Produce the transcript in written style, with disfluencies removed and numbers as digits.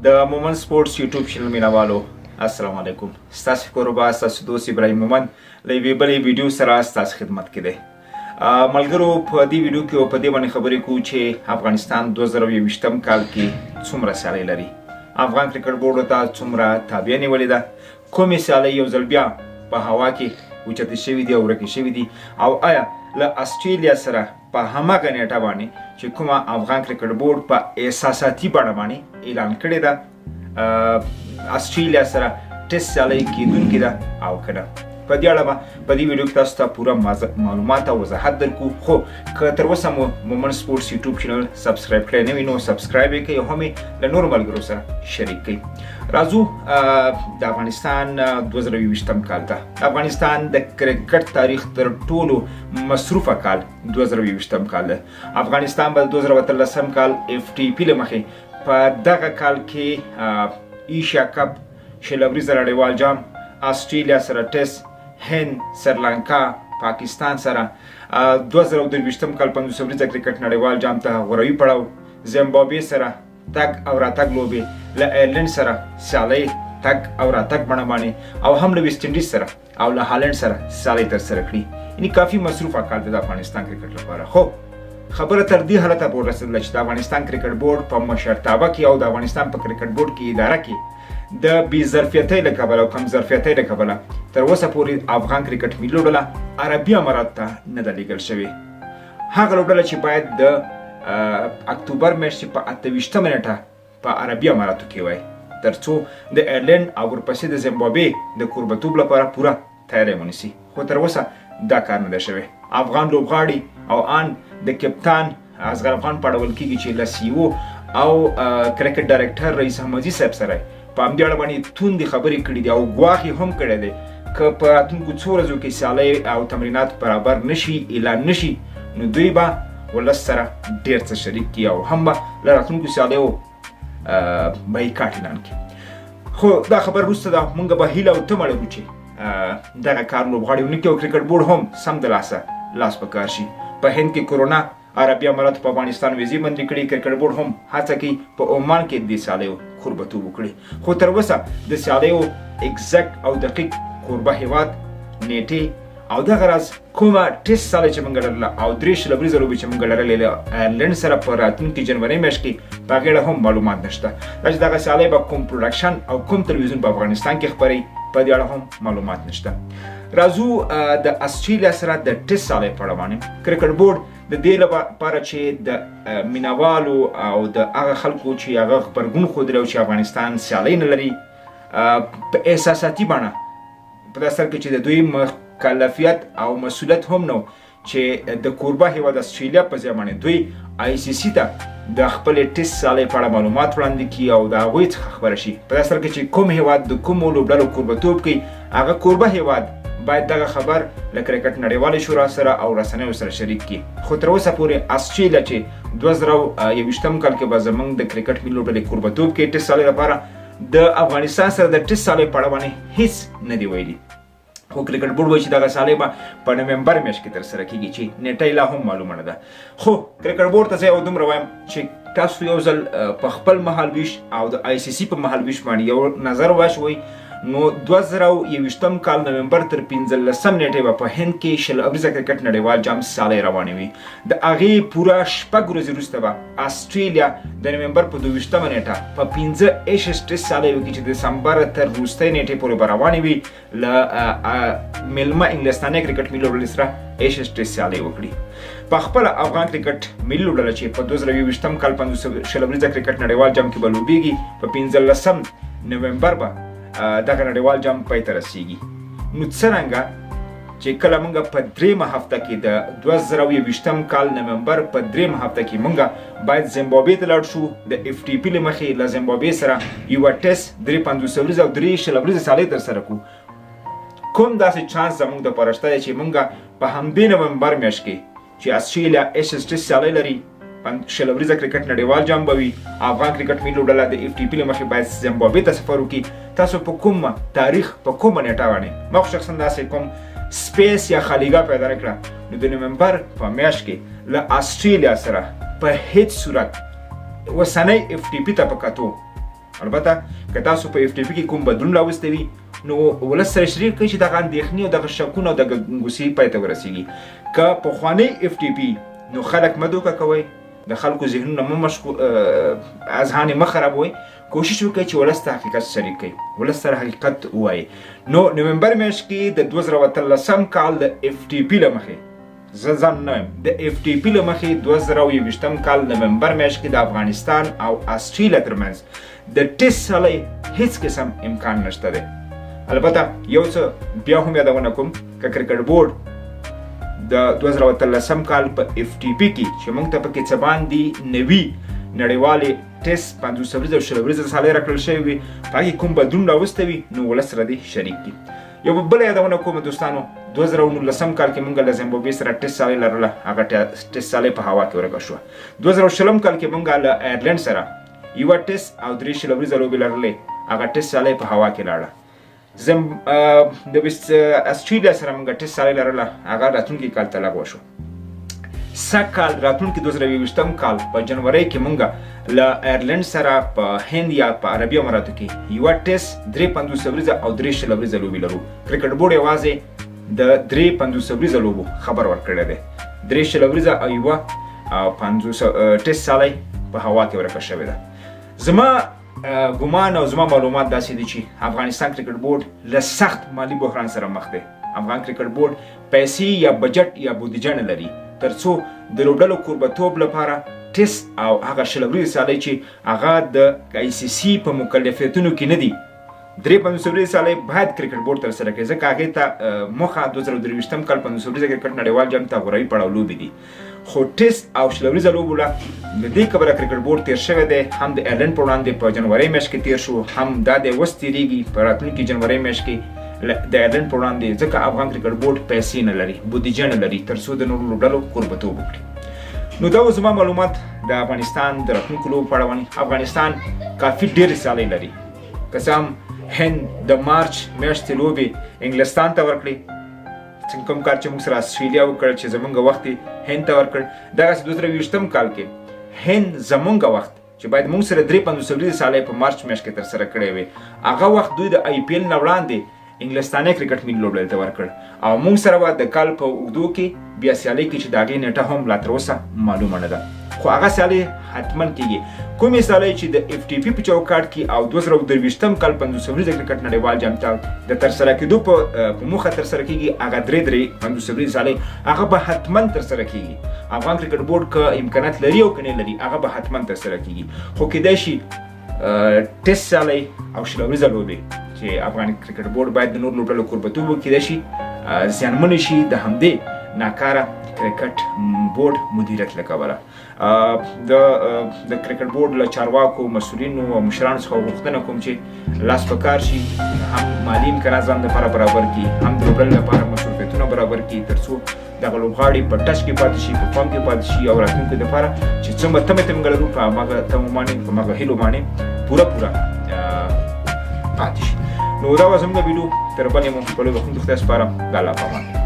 د مومن سپورټس یوټیوب چینل مینوالو السلام علیکم. ستاسو کوربه ستاسو دوست ابراهیم مومن له یوې بلې ویډیو سره ستاسو خدمت کې دی. ملګرو په دې ویډیو کې په دې باندې خبرې کوو چې افغانستان 2021 کال کې څومره سیالۍ لري، افغان کرکټ بورډ ته څومره تابع نیولې ده، کومې سیالۍ یو ځل بیا په هوا کې اوچتې شوي دي او ورکې شوي دي، او آیا له استرالیا سره په هماغه نیټه باندې چې کومه افغان کرکټ بورډ په احساساتي بڼه باندې اعلان کړی ده استرالیا سره ټیسټ سیالۍ کیدونکې ده او که نه. په دې اړه به په دې ویډیو کې تاسو ته پوره معلومات او وضاحت درکو. خو که تر اوسه مو مومن سپورټس یوټیوب چینل سبسکرایب کړی نه وي نو سبسکرایب یې کړئ او هم یې له نورو ملګرو سره شریک کړئ. راځو د افغانستان 2021 کال ته. افغانستان د کرکټ تاریخ تر ټولو مصروفه کال 2021 کال ده. افغانستان به 2013 کال FTP له مخې په دغه کال کې ایشیا کپ، شلوريز نړیوال جام، استرالیا سره ټیسټ، هند، سریلانکا، پاکستان سره 2022 کال 50 ورځې کرکټ نړیوال جام ته غوروي پړاو، زیمبابوې سره تګ او راتګ لوبې، له ایرلند سره سیالۍ تګ او راتګ بڼه باندې، او هم له ویسټ انډیز سره او له هالند سره سیالۍ ترسره کړي. یعنې کافي مصروفه کال دی د افغانستان کرکټ لپاره. خو خبره تر دې حالته پورې رسېدله چې د افغانستان کرکټ بورډ په مشرتابه کې او د افغانستان په کرکټ بورډ کې اداره کې د بې ظرفیتۍ له کبله او کم ظرفیتۍ له کبله تر اوسه پورې افغان کرکټ ملي لوبډله عربي اماراتو ته نه ده لیږل شوې. هغه لوبډله چې باید د اکتوبر میاشتې په 28 نیټه په عربي اماراتو کې وای، ترڅو د ایرلند او ورپسې د زیمبابوې د کوربتوب لپاره پوره تیاری ونیسي. خو تر اوسه دا کار نه ده شوی. افغان لوبغاړي او ان د کپتان اصغر افغان پاړول کېږي چې له CEO او کرکټ ډایرکټر رئیس احمدي صاحب سره په همدې اړه باندې توندې خبرې کړي دي او ګواښ یې هم کړی دی که په راتلونکو څو ورځو کې سیالۍ او تمرینات برابر نشي، اعلان نشي، نو دوی به ولس سره ډېر څه شریک کړي او هم به له راتلونکو سیالیو بایکاټ اعلان کړي. خو دا خبر وروسته ده موږ به هیله او تمه لرو چې دغه کار لوبغاړي ونه کړي او کرکټ بورډ هم سم د لاسه لاس په کار شي. په هند کې کورونا عربي اماراتو په افغانستان ویزې بندي کړي، کرکټ بورډ هم هڅه کوي په عمان کې د سیالیو کوربتوب وکړي. خو تر اوسه د سیالیو اګزیکټ او دقیق کوربه هیواد، نیټې او دغه راز کومه ټیسټ سیالۍ چې موږ لرله او 3 شلوريزه لوبې چې موږ لرلې له ایرلند سره په راتلونکي جنوري میاشت کې په هغې اړه هم معلومات نشته. دا چې دغه سیالۍ به کوم پروډکشن او کوم تلویزیون په افغانستان کې خپروي په دې اړه هم معلومات نشته. راځو د استرالیا سره د ټیسټ سیالۍ په اړه باندې. کرکټ بورډ د دې لپاره چې د مینوالو او د هغه خلکو چې هغه غبرګون ښودلی چې افغانستان سیالۍ نه لري په احساساتي بڼه په داسې حال کې چې د دوی مکلفیت او مسؤلیت هم نه چې د کوربه هیواد استرالیا په ځای باندې دوی ICC ته د خپلې ټیسټ سیالۍ په اړه معلومات وړاندې کړي او د هغوی څخه خبره شي. په داسې حال کې چې کوم هیواد د کومو لوبډلو کوربتوب کوي، هغه کوربه هیواد باید دغه خبر له کرکټ نړیوالې شورا سره او رسنیو سره شریک کړي. خو تر اوسه پورې استرالیا چې 2021 کال کې به زموږ د کرکټ ملي لوبډلې کوربتوب کوي ټیسټ سیالۍ لپاره، د افغانستان سره د ټیسټ سیالۍ په اړه باندې هیڅ نه دي ویلي. خو کرکټ بورډ وایي چې دغه سیالۍ به په نومبر میاشت کې ترسره کېږي چې نیټه یې لا هم معلومه نه ده. خو کرکټ بورډ ته زه یو دومره وایم چې تاسو یو ځل په خپل مهالویش او د ICC په مهالویش باندې یو نظر واچوئ، نو 2021 کال نومبر تر 15 نیټې به په هند کې شلوريزه کرکټ نړیوال جام سیالۍ روانې وي. د هغې پوره 6 ورځې وروسته به استرالیا د نومبر په 22 نیټه په 15 ایشز ټیسټ سیالۍ وکړي چې د دسمبر تر وروستۍ نیټې پورې به روانې وي، له میلمه انګلستاني کرکټ ملي لوبډلې سره ایشز ټیسټ سیالۍ وکړي. په خپله افغان کرکټ ملي لوبډله چې په 2021 کال 50 شلوريزه کرکټ نړیوال جام کې به لوبېږي، په 15 نومبر به دغه نړیوال جام پای ته رسیږي. نو څرنګه چې کله موږ په 3مه هفته کې د 2021 کال نومبر په 3مه هفته کې موږ باید زیمبابوې ته لاړ شو، د FTP له مخې له زیمبابوې سره یوه ټیسټ 3 ورځې او 3 شلوريزه سیالۍ ترسره کړو. کوم داسې چانس زموږ دپاره شته دی چې موږ په همدې نومبر میاشت کې چې استرالیا ایشز ټیسټ سیالۍ لري، شلوريزه کرکټ نړیوال جام به وي، افغان کرکټ ملي لوبډله د FTP له مخې باید زیمبابوې ته سفر وکړي. تاسو په کومه تاریخ په کومه نیټه باندې ما خو شخصا داسې کوم سپیس یا خالیګاه پیدا نه کړه، نو د نومبر په میاشت کې له استرالیا سره په هیڅ صورت اوسنۍ FTP ته په کتو البته که تاسو په اف ټي پی کې کوم بدلون راوستي وي نو ولس سره شریک کړئ چې دغه اندېښنې او دغه شکونه او دغه ګنګوسې پای ته ورسیږي. که پخوانی اف ټي پي نو خلک مه دوکه کوئ، د خلکو ذهنونه مه اذهان مه خرابوئ، کوشش وکړئ چې ولس ته حقیقت شریک کړئ، ولس سره حقیقت ووایي. نو نومبر میاشت کې د 2013 کال د اف ټي پي له مخې زه ځان نه یم د اف ټي پي له مخې 2021 کال نومبر میاشت کې د افغانستان او آسټرالیا ترمنځ د ټیسټ سیالۍ هیڅ قسم امکان نشته دی. البته یو څه بیا هم یادونه کوم که کرکټ بورډ د 2013 کال په اف ټي پي کې چې موږ ته پکې څه باندې نوي نړیوالې ټیسټ 500 ورځې او 100 ورځې سیالۍ راکړل شوې وي په هغې کوم بدلون راوستی وي نو ولس سره دې شریک کړي. یو بله یادونه کوم دوستانو 2019 کال کې موږ له زیمبابوې سره ټیسټ سیالۍ لرله، هغه ټیسټ سیالۍ په هوا کې ورکه شوه. 2020 کال کې موږ له آیرلینډ سره یوه ټیسټ او 3 شل ورځې لوبې لرلې، هغه ټیسټ سیالۍ په هوا کې لاړه. د آسټرالیا سره موږ ټیسټ سیالۍ لرله، هغه راتلونکي کال ته لغوه شو. سږ کال راتلونکي 2021 کال په جنورۍ کې موږ له آیرلینډ سره په هند یا په عربي اماراتو کې یوه ټیسټ 350 ورځې او 3 شل ورځې لوبې لرو. کرکټ بورډ یوازې د 350 ورځې لوبو خبر ورکړی دی. 3 شل ورځې او یوه 50 ټیسټ سیالۍ په هوا کې ورکه شوې ده. زما ګمان او زما معلومات داسې دي چې افغانستان کرکټ بورډ له سخت مالی بحران سره مخ دی. افغان کرکټ بورډ پیسې یا بجټ یا بودیجه نه لري ترڅو د لوبډلو کوربتوب لپاره ټیسټ او هغه شل ورځې سیالۍ چې هغه د آی سی سی په مکلفیتونو کې نه دي 350 ورځې سیالۍ باید کرکټ بورډ ترسره کړي، ځکه هغې ته موخه 2023 کال 50 ورځې کرکټ نړیوال جام ته غوروي پړاو لوبې دي. خو ټیسټ او شل ورځې لوبو له د دې کبله کرکټ بورډ تیر شوی دی، هم د آیرلینډ په وړاندې په جنورۍ میاشت کې تیر شو، هم دا دی اوس تیریږي په راتلونکي جنورۍ میاشت کې د آیرلینډ په وړاندې، ځکه افغان کرکټ بورډ پیسې نه لري، بودیجه نه لري ترڅو د نورو لوبډلو کوربتوب وکړي. نو دا زما معلومات د افغانستان د راتلونکو لوبو په اړه ونی. افغانستان کافي ډېرې سیالۍ لري، که څه هم هند د مارچ میاشتې لوبې انګلستان ته ورکړې، څنګه کوم کار چې موږ سره آسټرالیا وکړ چې زمونږ وخت یې هند ته ورکړ. دغسې 2020 کال کې هند زمونږ وخت چې باید موږ سره 350 ورځې سیالۍ په مارچ میاشت کې ترسره کړې وې، هغه وخت دوی د آی پی ایل نه وړاندې انګلستاني کرکټ ملي لوبډلې ته ورکړ او موږ سره به د کال په اوږدو کې بیا سیالۍ کې چې د هغې نیټه هم لا تر اوسه معلومه نه ده، خو هغه سیالۍ حتما کېږي. کومې سیالۍ چې د اف ټي پي په چوکاټ کې او 2023 کال 50 ورځې کرکټ نړیوال جام ته د ترسره کېدو په موخه ترسره کېږي، هغه 50 ورځې سیالۍ هغه به حتما ترسره کېږي. افغان کرکټ بورډ که امکانات لري او که نه لري هغه به حتما ترسره کېږي. خو کېدای شي ټیسټ سیالۍ او شل ورځې لوبې چې افغان کرکټ بورډ باید د نور لوبډلو کوربتوب وکړي، کېدای شي زیانمنې شي د همدې ناکاره کرکټ بورډ مدیریت له کبله. د کرکټ بورډ له چارواکو مسؤلینو او مشرانو څخه غوښتنه کوم چې لاس په کار شي، هم مالي امکانات ځان لپاره برابر کړي، هم د لوبډلو لپاره مصروفیتونه برابر کړي ترڅو دغه لوبغاړي په ټچ کې پاتې شي، په فارم کې پاتې شي او راتلونکي لپاره چې څومره تمې موږ لرو په هماغه تمو باندې په هماغه هیلو باندې پوره پاتې شي. نو دا زموږ ویډیو تر بلې مو په لوی بخښونکي خدای سپارم. د الله په امان.